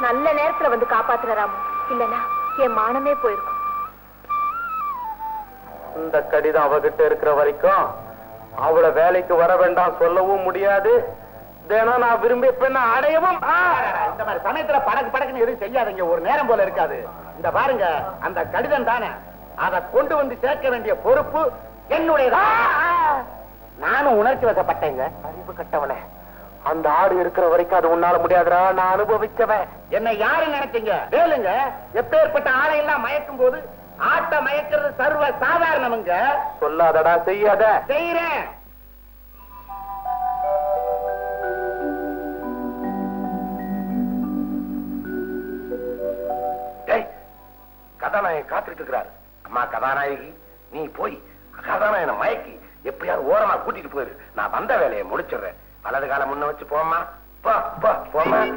நல்ல நேரத்துல வந்து காப்பாத்துற ராமு, இல்லனா என் மானமே போயிருக்கும். இந்த கடிதம் அவகிட்ட இருக்கிற வரைக்கும் அவளை வேலைக்கு வர வேண்டாம் சொல்லவும் முடியாது. தினம் நான் விரும்பிய பெண்ணை அடையவும். இந்த மாதிரி சமயத்துல படக்கு படக்குன்னு எதுவும் செய்யாதீங்க. ஒரு நேரம் போல இருக்காது. இந்த பாருங்க, அந்த கடிதம் தானே, அதை கொண்டு வந்து சேர்க்க வேண்டிய பொறுப்பு என்னுடையதான். நானும் உணர்ச்சி வசப்பட்டேங்க. அறிவு கட்டவனே, அந்த ஆடு இருக்கிற வரைக்கும் அது உன்னால முடியாதுடா. நான் அனுபவிச்சவன். என்ன யாரு நினைச்சீங்க? வேலுங்க எப்பேற்பட்ட ஆளை எல்லாம் மயக்கும் போது ஆட்ட மயக்கிறது சர்வ சாதாரணமுங்க. சொல்லாதடா, செய்யாத. செய்யறேன். கதாநாயகன் காத்துட்டு இருக்கிறாரு. அம்மா கதாநாயகி, நீ போய் கதாநாயகனை மயக்கி எப்படியாவது ஓரமா கூட்டிட்டு போயிரு. நான் வந்த வேலையை முடிச்சிடுறேன். வலது காலம் முன்ன வச்சு போமா. போமா.